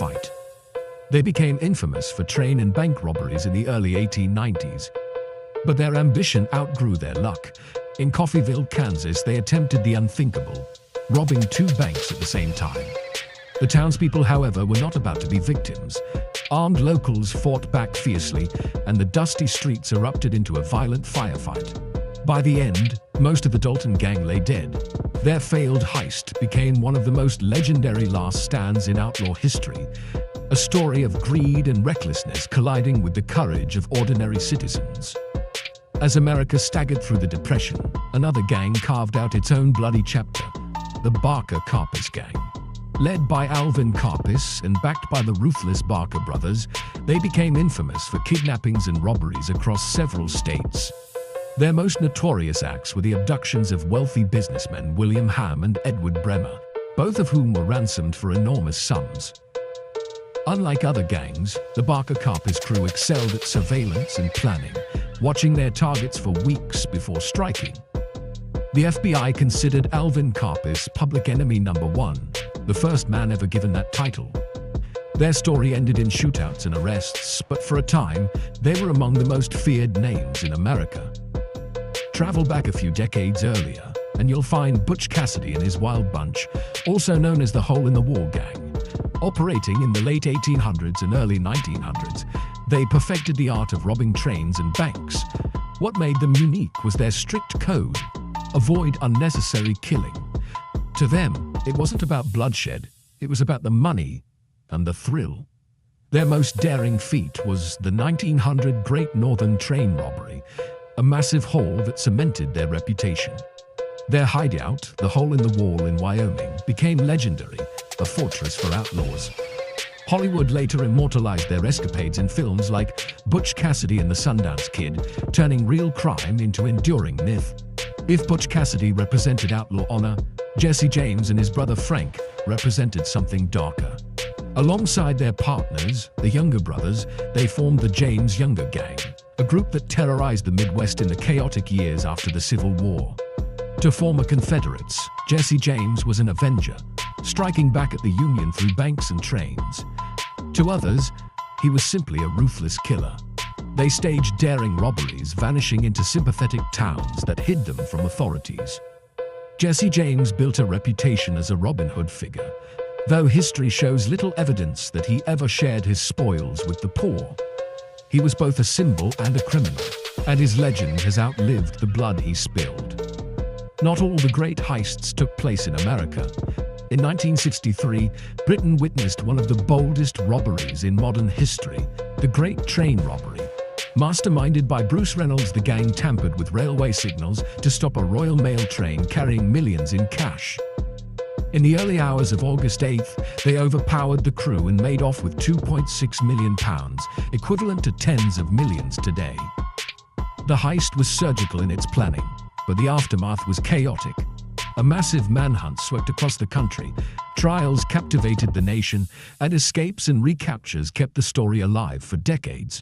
fight. They became infamous for train and bank robberies in the early 1890s. But their ambition outgrew their luck. In Coffeyville, Kansas, they attempted the unthinkable, robbing 2 banks at the same time. The townspeople, however, were not about to be victims. Armed locals fought back fiercely, and the dusty streets erupted into a violent firefight. By the end, most of the Dalton gang lay dead. Their failed heist became one of the most legendary last stands in outlaw history, a story of greed and recklessness colliding with the courage of ordinary citizens. As America staggered through the Depression, another gang carved out its own bloody chapter, the Barker Karpis gang. Led by Alvin Karpis and backed by the ruthless Barker brothers, they became infamous for kidnappings and robberies across several states. Their most notorious acts were the abductions of wealthy businessmen William Ham and Edward Bremer, both of whom were ransomed for enormous sums. Unlike other gangs, the Barker Karpis crew excelled at surveillance and planning, watching their targets for weeks before striking. The FBI considered Alvin Karpis public enemy number 1, the first man ever given that title. Their story ended in shootouts and arrests, but for a time, they were among the most feared names in America. Travel back a few decades earlier, and you'll find Butch Cassidy and his Wild Bunch, also known as the Hole in the Wall Gang. Operating in the late 1800s and early 1900s, they perfected the art of robbing trains and banks. What made them unique was their strict code: avoid unnecessary killing. To them, it wasn't about bloodshed, it was about the money and the thrill. Their most daring feat was the 1900 Great Northern Train robbery, a massive haul that cemented their reputation. Their hideout, the Hole in the Wall in Wyoming, became legendary, a fortress for outlaws. Hollywood later immortalized their escapades in films like Butch Cassidy and the Sundance Kid, turning real crime into enduring myth. If Butch Cassidy represented outlaw honor, Jesse James and his brother Frank represented something darker. Alongside their partners, the Younger brothers, they formed the James Younger Gang, a group that terrorized the Midwest in the chaotic years after the Civil War. To former Confederates, Jesse James was an avenger, striking back at the Union through banks and trains. To others, he was simply a ruthless killer. They staged daring robberies, vanishing into sympathetic towns that hid them from authorities. Jesse James built a reputation as a Robin Hood figure, though history shows little evidence that he ever shared his spoils with the poor. He was both a symbol and a criminal, and his legend has outlived the blood he spilled. Not all the great heists took place in America. In 1963, Britain witnessed one of the boldest robberies in modern history, the Great Train Robbery. Masterminded by Bruce Reynolds, the gang tampered with railway signals to stop a Royal Mail train carrying millions in cash. In the early hours of August 8th, they overpowered the crew and made off with £2.6 million, equivalent to tens of millions today. The heist was surgical in its planning, but the aftermath was chaotic. A massive manhunt swept across the country, trials captivated the nation, and escapes and recaptures kept the story alive for decades.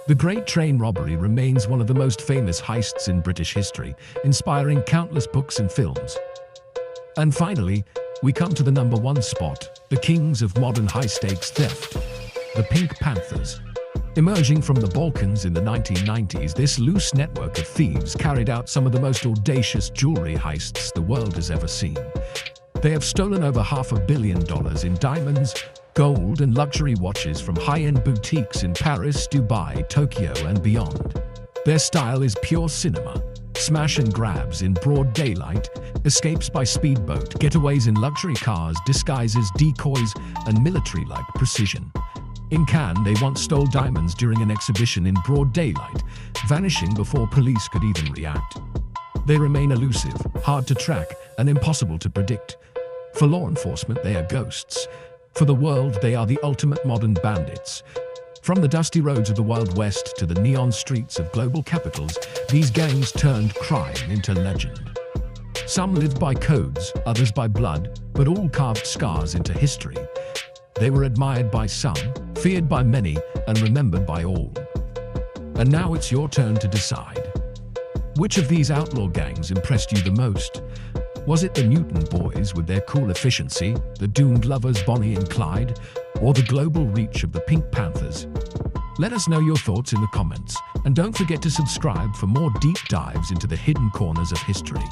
The Great Train Robbery remains one of the most famous heists in British history, inspiring countless books and films. And finally, we come to the number 1 spot, the kings of modern high-stakes theft, the Pink Panthers. Emerging from the Balkans in the 1990s, this loose network of thieves carried out some of the most audacious jewelry heists the world has ever seen. They have stolen over $500 million in diamonds, gold, and luxury watches from high-end boutiques in Paris, Dubai, Tokyo, and beyond. Their style is pure cinema. Smash and grabs in broad daylight, escapes by speedboat, getaways in luxury cars, disguises, decoys, and military-like precision. In Cannes, they once stole diamonds during an exhibition in broad daylight, vanishing before police could even react. They remain elusive, hard to track, and impossible to predict. For law enforcement, they are ghosts. For the world, they are the ultimate modern bandits. From the dusty roads of the Wild West to the neon streets of global capitals, these gangs turned crime into legend. Some lived by codes, others by blood, but all carved scars into history. They were admired by some, feared by many, and remembered by all. And now it's your turn to decide. Which of these outlaw gangs impressed you the most? Was it the Newton Boys with their cool efficiency, the doomed lovers Bonnie and Clyde, or the global reach of the Pink Panthers? Let us know your thoughts in the comments, and don't forget to subscribe for more deep dives into the hidden corners of history.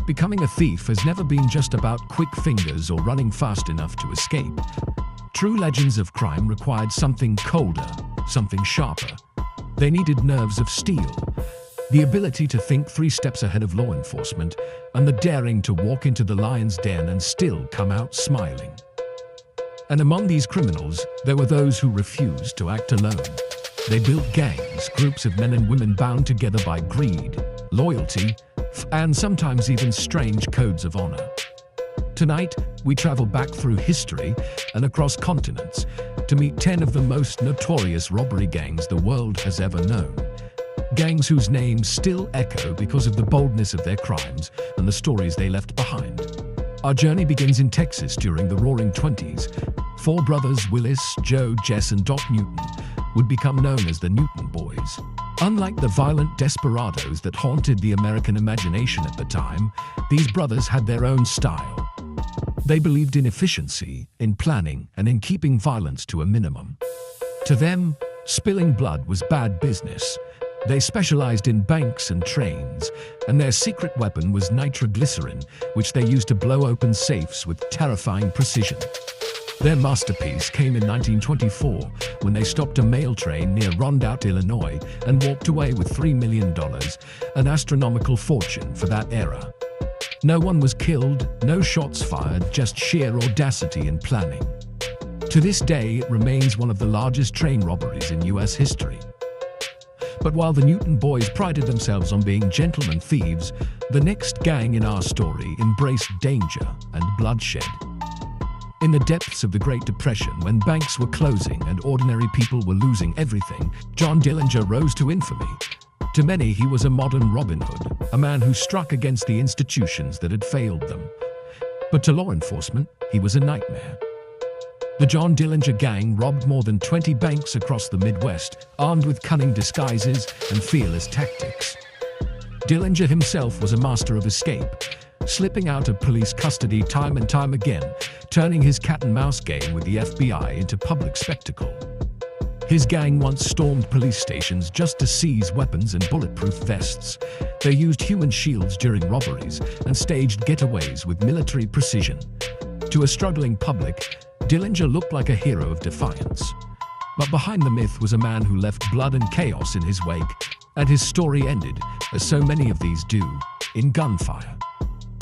Becoming a thief has never been just about quick fingers or running fast enough to escape. True legends of crime required something colder, something sharper. They needed nerves of steel, the ability to think 3 steps ahead of law enforcement, and the daring to walk into the lion's den and still come out smiling. And among these criminals, there were those who refused to act alone. They built gangs, groups of men and women bound together by greed, loyalty, and sometimes even strange codes of honor. Tonight, we travel back through history and across continents to meet 10 of the most notorious robbery gangs the world has ever known. Gangs whose names still echo because of the boldness of their crimes and the stories they left behind. Our journey begins in Texas during the Roaring '20s. 4 brothers, Willis, Joe, Jess, and Doc Newton, would become known as the Newton Boys. Unlike the violent desperados that haunted the American imagination at the time, these brothers had their own style. They believed in efficiency, in planning, and in keeping violence to a minimum. To them, spilling blood was bad business. They specialized in banks and trains, and their secret weapon was nitroglycerin, which they used to blow open safes with terrifying precision. Their masterpiece came in 1924 when they stopped a mail train near Rondout, Illinois, and walked away with $3 million, an astronomical fortune for that era. No one was killed, no shots fired, just sheer audacity and planning. To this day, it remains one of the largest train robberies in US history. But while the Newton Boys prided themselves on being gentlemen thieves, the next gang in our story embraced danger and bloodshed. In the depths of the Great Depression, when banks were closing and ordinary people were losing everything, John Dillinger rose to infamy. To many, he was a modern Robin Hood, a man who struck against the institutions that had failed them. But to law enforcement, he was a nightmare. The John Dillinger gang robbed more than 20 banks across the Midwest, armed with cunning disguises and fearless tactics. Dillinger himself was a master of escape, slipping out of police custody time and time again, turning his cat-and-mouse game with the FBI into public spectacle. His gang once stormed police stations just to seize weapons and bulletproof vests. They used human shields during robberies and staged getaways with military precision. To a struggling public, Dillinger looked like a hero of defiance. But behind the myth was a man who left blood and chaos in his wake, and his story ended, as so many of these do, in gunfire.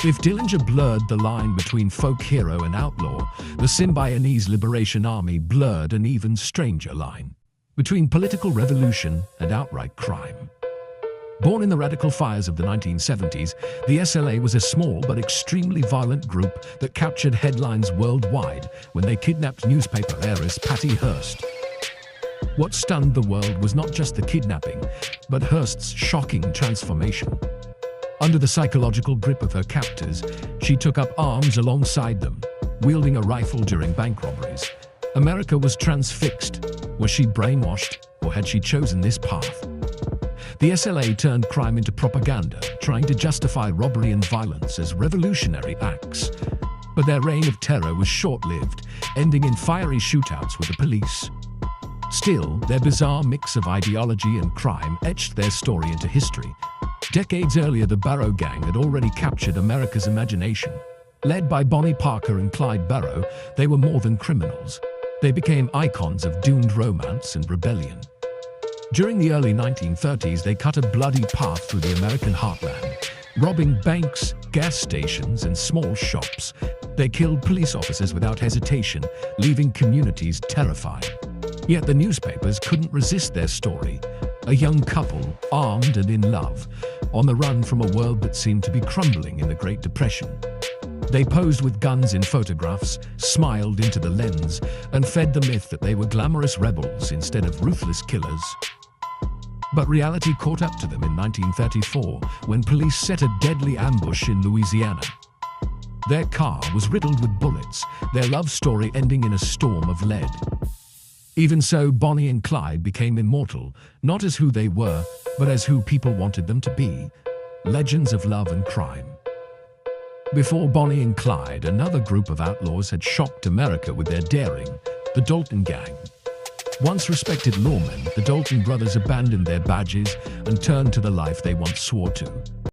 If Dillinger blurred the line between folk hero and outlaw, the Symbionese Liberation Army blurred an even stranger line between political revolution and outright crime. Born in the radical fires of the 1970s, the SLA was a small but extremely violent group that captured headlines worldwide when they kidnapped newspaper heiress Patty Hearst. What stunned the world was not just the kidnapping, but Hearst's shocking transformation. Under the psychological grip of her captors, she took up arms alongside them, wielding a rifle during bank robberies. America was transfixed. Was she brainwashed, or had she chosen this path? The SLA turned crime into propaganda, trying to justify robbery and violence as revolutionary acts. But their reign of terror was short-lived, ending in fiery shootouts with the police. Still, their bizarre mix of ideology and crime etched their story into history. Decades earlier, the Barrow Gang had already captured America's imagination. Led by Bonnie Parker and Clyde Barrow, they were more than criminals. They became icons of doomed romance and rebellion. During the early 1930s, they cut a bloody path through the American heartland, Robbing banks, gas stations, and small shops, they killed police officers without hesitation, leaving communities terrified. Yet the newspapers couldn't resist their story. A young couple, armed and in love, on the run from a world that seemed to be crumbling in the Great Depression. They posed with guns in photographs, smiled into the lens, and fed the myth that they were glamorous rebels instead of ruthless killers. But reality caught up to them in 1934 when police set a deadly ambush in Louisiana. Their car was riddled with bullets, their love story ending in a storm of lead. Even so, Bonnie and Clyde became immortal, not as who they were, but as who people wanted them to be. Legends of love and crime. Before Bonnie and Clyde, another group of outlaws had shocked America with their daring, the Dalton Gang. Once respected lawmen, the Dalton brothers abandoned their badges and turned to the life they once swore to.